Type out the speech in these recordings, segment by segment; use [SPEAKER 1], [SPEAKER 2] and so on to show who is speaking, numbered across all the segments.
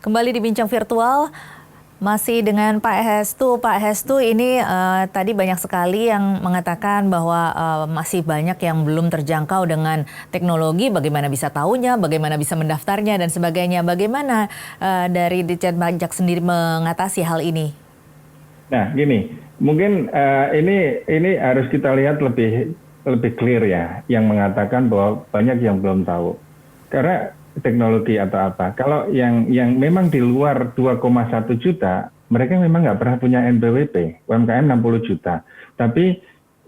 [SPEAKER 1] Kembali di bincang virtual, masih dengan Pak Hestu. Pak Hestu, ini tadi banyak sekali yang mengatakan bahwa masih banyak yang belum terjangkau dengan teknologi, bagaimana bisa tahunya, bagaimana bisa mendaftarnya, dan sebagainya. Bagaimana dari Ditjen Pajak sendiri mengatasi hal ini?
[SPEAKER 2] Nah, gini, mungkin ini harus kita lihat lebih lebih clear ya, yang mengatakan bahwa banyak yang belum tahu. Karena teknologi atau apa. Kalau yang memang di luar 2,1 juta, mereka memang nggak pernah punya NPWP, UMKM 60 juta. Tapi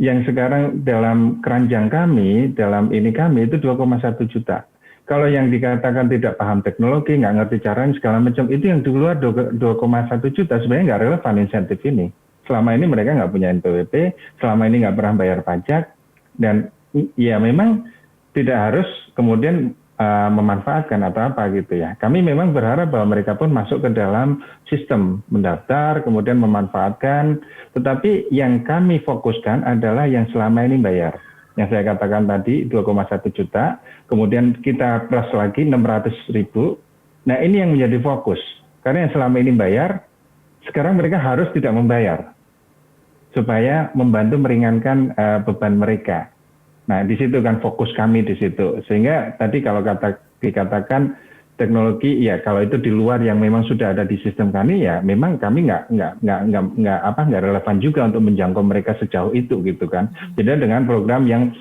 [SPEAKER 2] yang sekarang dalam keranjang kami, dalam ini kami itu 2,1 juta. Kalau yang dikatakan tidak paham teknologi, nggak ngerti caranya segala macam, itu yang di luar 2,1 juta sebenarnya nggak relevan insentif ini. Selama ini mereka nggak punya NPWP, selama ini nggak pernah bayar pajak, dan ya memang tidak harus kemudian memanfaatkan atau apa gitu ya. Kami memang berharap bahwa mereka pun masuk ke dalam sistem mendaftar, kemudian memanfaatkan. Tetapi yang kami fokuskan adalah yang selama ini bayar. Yang saya katakan tadi 2,1 juta, kemudian kita plus lagi 600.000. Nah ini yang menjadi fokus. Karena yang selama ini bayar, sekarang mereka harus tidak membayar. Supaya membantu meringankan beban mereka. Nah, di situ kan fokus kami di situ. Sehingga tadi kalau dikatakan teknologi, ya kalau itu di luar yang memang sudah ada di sistem kami, ya memang kami nggak relevan juga untuk menjangkau mereka sejauh itu gitu kan. Jadi dengan program yang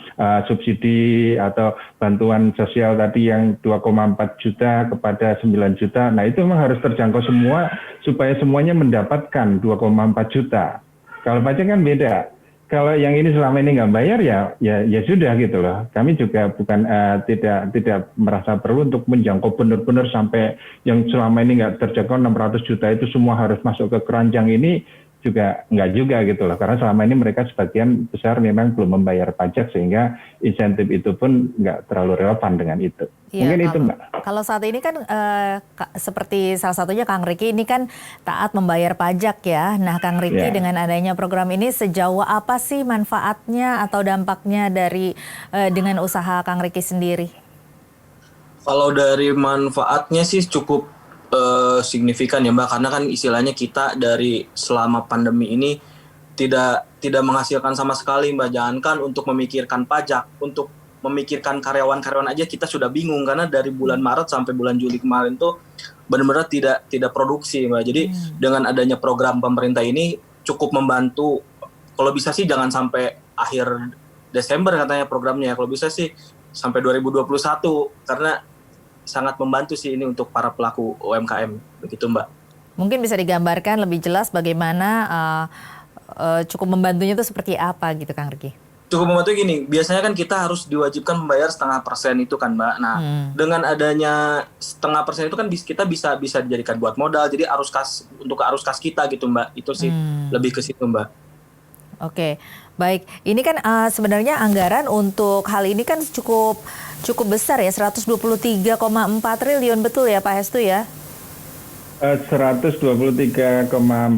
[SPEAKER 2] subsidi atau bantuan sosial tadi yang 2,4 juta kepada 9 juta, nah itu memang harus terjangkau semua supaya semuanya mendapatkan 2,4 juta. Kalau pajak kan beda. Kalau yang ini selama ini nggak bayar ya sudah gitu loh. Kami juga bukan tidak merasa perlu untuk menjangkau benar-benar sampai yang selama ini nggak terjangkau 600 juta itu semua harus masuk ke keranjang ini, juga nggak juga gitu loh. Karena selama ini mereka sebagian besar memang belum membayar pajak sehingga insentif itu pun nggak terlalu relevan dengan itu.
[SPEAKER 1] Iya,
[SPEAKER 2] Mungkin itu Mbak.
[SPEAKER 1] kalau saat ini kan seperti salah satunya Kang Riki ini kan taat membayar pajak ya. Nah, Kang Riki
[SPEAKER 2] Ya.
[SPEAKER 1] dengan adanya program ini sejauh apa sih manfaatnya atau dampaknya dari dengan usaha Kang Riki sendiri?
[SPEAKER 3] Kalau dari manfaatnya sih cukup signifikan ya Mbak, karena kan istilahnya kita dari selama pandemi ini tidak menghasilkan sama sekali Mbak. Jangankan untuk memikirkan pajak, untuk memikirkan karyawan-karyawan aja kita sudah bingung, karena dari bulan Maret sampai bulan Juli kemarin tuh benar-benar tidak produksi Mbak. Jadi dengan adanya program pemerintah ini cukup membantu. Kalau bisa sih jangan sampai akhir Desember katanya programnya. Kalau bisa sih sampai 2021, karena sangat membantu sih ini untuk para pelaku UMKM, begitu Mbak.
[SPEAKER 1] Mungkin bisa digambarkan lebih jelas bagaimana cukup membantunya itu seperti apa gitu Kang Riki?
[SPEAKER 3] Cukup membantu gini, biasanya kan kita harus diwajibkan membayar 0,5% itu kan Mbak. Nah, dengan adanya 0,5% itu kan kita bisa dijadikan buat modal, jadi untuk arus kas kita gitu Mbak. Itu sih lebih ke situ Mbak.
[SPEAKER 1] Oke, baik. Ini kan sebenarnya anggaran untuk hal ini kan cukup besar ya, 123,4 triliun, betul ya Pak Hestu ya?
[SPEAKER 2] 123,4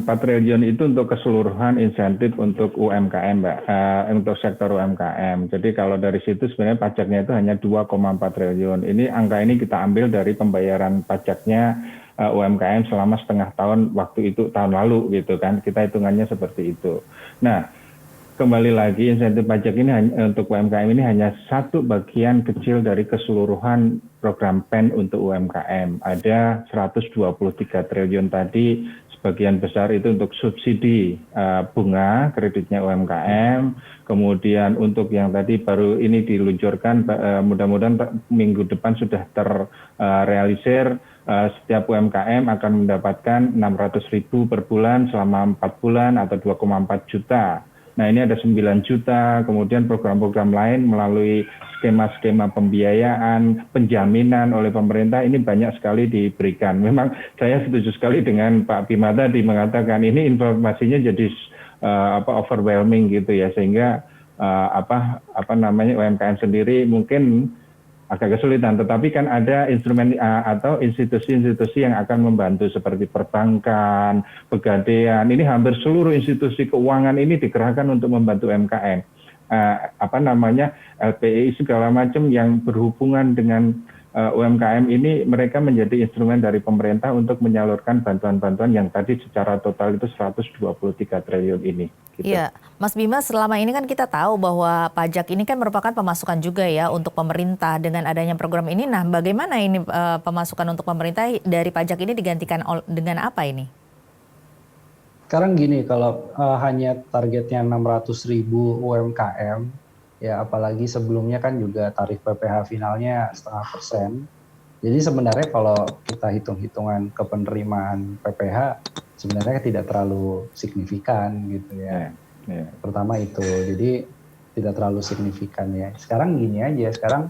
[SPEAKER 2] triliun itu untuk keseluruhan insentif untuk UMKM, Mbak, untuk sektor UMKM. Jadi kalau dari situ sebenarnya pajaknya itu hanya 2,4 triliun. Ini angka ini kita ambil dari pembayaran pajaknya UMKM selama setengah tahun waktu itu tahun lalu gitu kan. Kita hitungannya seperti itu. Nah, kembali lagi insentif pajak ini untuk UMKM ini hanya satu bagian kecil dari keseluruhan program PEN untuk UMKM. Ada 123 triliun tadi, sebagian besar itu untuk subsidi bunga kreditnya UMKM. Kemudian untuk yang tadi baru ini diluncurkan, mudah-mudahan minggu depan sudah terrealisir. Setiap UMKM akan mendapatkan 600.000 per bulan selama 4 bulan atau 2,4 juta. Nah ini ada 9 juta, kemudian program-program lain melalui skema-skema pembiayaan, penjaminan oleh pemerintah ini banyak sekali diberikan. Memang saya setuju sekali dengan Pak Bima tadi mengatakan ini informasinya jadi overwhelming gitu ya, sehingga UMKM sendiri mungkin agak kesulitan, tetapi kan ada instrumen atau institusi-institusi yang akan membantu seperti perbankan, pegadaian. Ini hampir seluruh institusi keuangan ini dikerahkan untuk membantu UMKM. apa namanya LPI segala macam yang berhubungan dengan UMKM ini, mereka menjadi instrumen dari pemerintah untuk menyalurkan bantuan-bantuan yang tadi secara total itu 123 triliun ini. Gitu.
[SPEAKER 1] Iya, Mas Bima, selama ini kan kita tahu bahwa pajak ini kan merupakan pemasukan juga ya untuk pemerintah dengan adanya program ini. Nah, bagaimana ini pemasukan untuk pemerintah dari pajak ini digantikan dengan apa ini?
[SPEAKER 4] Sekarang gini, kalau hanya targetnya 600.000 UMKM, ya apalagi sebelumnya kan juga tarif PPh finalnya 0,5%. Jadi sebenarnya kalau kita hitung-hitungan kepenerimaan PPh sebenarnya tidak terlalu signifikan gitu ya. Pertama itu, jadi tidak terlalu signifikan ya. Sekarang gini aja, sekarang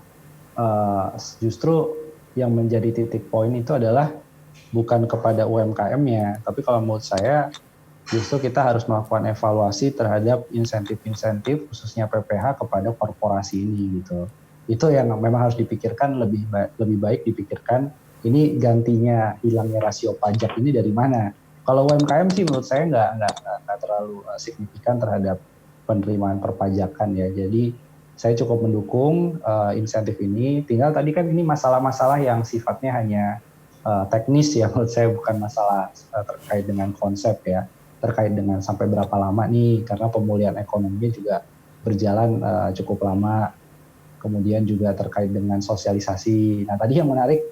[SPEAKER 4] justru yang menjadi titik poin itu adalah bukan kepada UMKM-nya, tapi kalau menurut saya justru kita harus melakukan evaluasi terhadap insentif-insentif khususnya PPh kepada korporasi ini gitu. Itu yang memang harus dipikirkan lebih baik dipikirkan ini gantinya hilangnya rasio pajak ini dari mana. Kalau UMKM sih menurut saya nggak terlalu signifikan terhadap penerimaan perpajakan ya. Jadi saya cukup mendukung insentif ini. Tinggal tadi kan ini masalah-masalah yang sifatnya hanya teknis ya, menurut saya bukan masalah terkait dengan konsep ya. Terkait dengan sampai berapa lama nih, karena pemulihan ekonomi juga berjalan cukup lama, kemudian juga terkait dengan sosialisasi. Nah tadi yang menarik,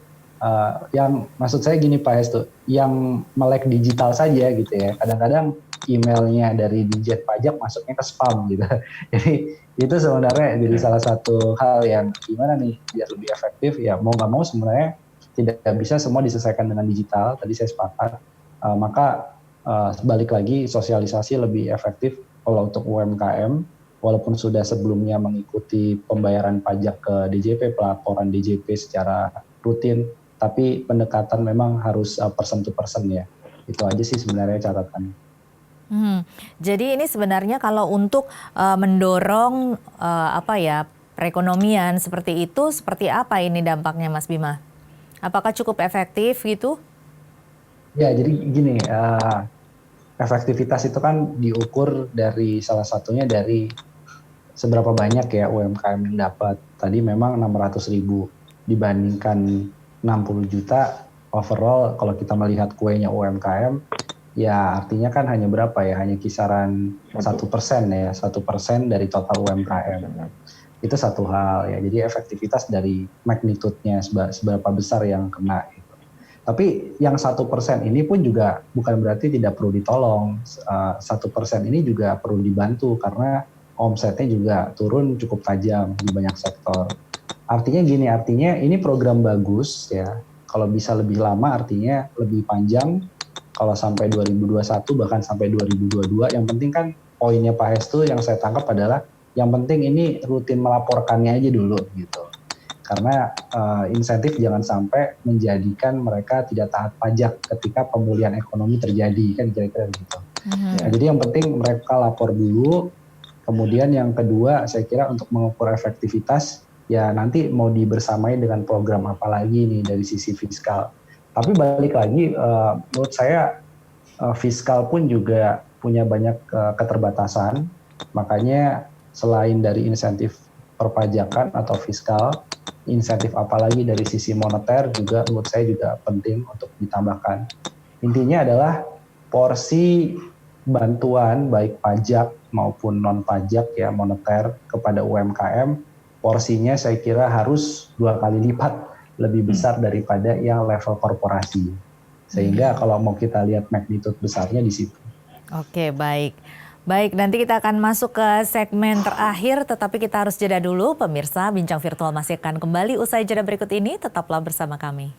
[SPEAKER 4] yang maksud saya gini Pak Hestu, yang melek digital saja gitu ya, kadang-kadang emailnya dari Dijen Pajak masuknya ke spam gitu. Jadi itu sebenarnya jadi salah satu hal yang gimana nih biar lebih efektif, ya mau nggak mau sebenarnya tidak bisa semua diselesaikan dengan digital, tadi saya sepakat, maka balik lagi sosialisasi lebih efektif kalau untuk UMKM, walaupun sudah sebelumnya mengikuti pembayaran pajak ke DJP, pelaporan DJP secara rutin, tapi pendekatan memang harus person to person ya. Itu aja sih sebenarnya catatan.
[SPEAKER 1] Jadi ini sebenarnya kalau untuk mendorong perekonomian seperti itu, seperti apa ini dampaknya Mas Bima? Apakah cukup efektif gitu?
[SPEAKER 4] Ya, jadi gini, efektivitas itu kan diukur dari salah satunya dari seberapa banyak ya UMKM yang dapat. Tadi memang 600.000 dibandingkan 60 juta overall kalau kita melihat kuenya UMKM, ya artinya kan hanya berapa ya, hanya kisaran 1% ya, 1% dari total UMKM. Itu satu hal ya, jadi efektivitas dari magnitude-nya seberapa besar yang kena. Tapi yang 1% ini pun juga bukan berarti tidak perlu ditolong. 1% ini juga perlu dibantu karena omsetnya juga turun cukup tajam di banyak sektor. Artinya gini, artinya ini program bagus ya. Kalau bisa lebih lama artinya lebih panjang. Kalau sampai 2021 bahkan sampai 2022, yang penting kan poinnya Pak Hestu yang saya tangkap adalah yang penting ini rutin melaporkannya aja dulu gitu. Karena insentif jangan sampai menjadikan mereka tidak taat pajak ketika pemulihan ekonomi terjadi, kan kira-kira gitu. Nah, jadi yang penting mereka lapor dulu, kemudian yang kedua saya kira untuk mengukur efektivitas, ya nanti mau dibersamai dengan program apa lagi nih dari sisi fiskal. Tapi balik lagi, menurut saya fiskal pun juga punya banyak keterbatasan, makanya selain dari insentif perpajakan atau fiskal, insentif apalagi dari sisi moneter juga menurut saya juga penting untuk ditambahkan. Intinya adalah porsi bantuan baik pajak maupun non pajak ya moneter kepada UMKM, porsinya saya kira harus 2 kali lipat lebih besar daripada yang level korporasi. Sehingga kalau mau kita lihat magnitude besarnya di situ.
[SPEAKER 1] Oke, baik. Baik, nanti kita akan masuk ke segmen terakhir, tetapi kita harus jeda dulu. Pemirsa, Bincang Virtual masih akan kembali usai jeda berikut ini. Tetaplah bersama kami.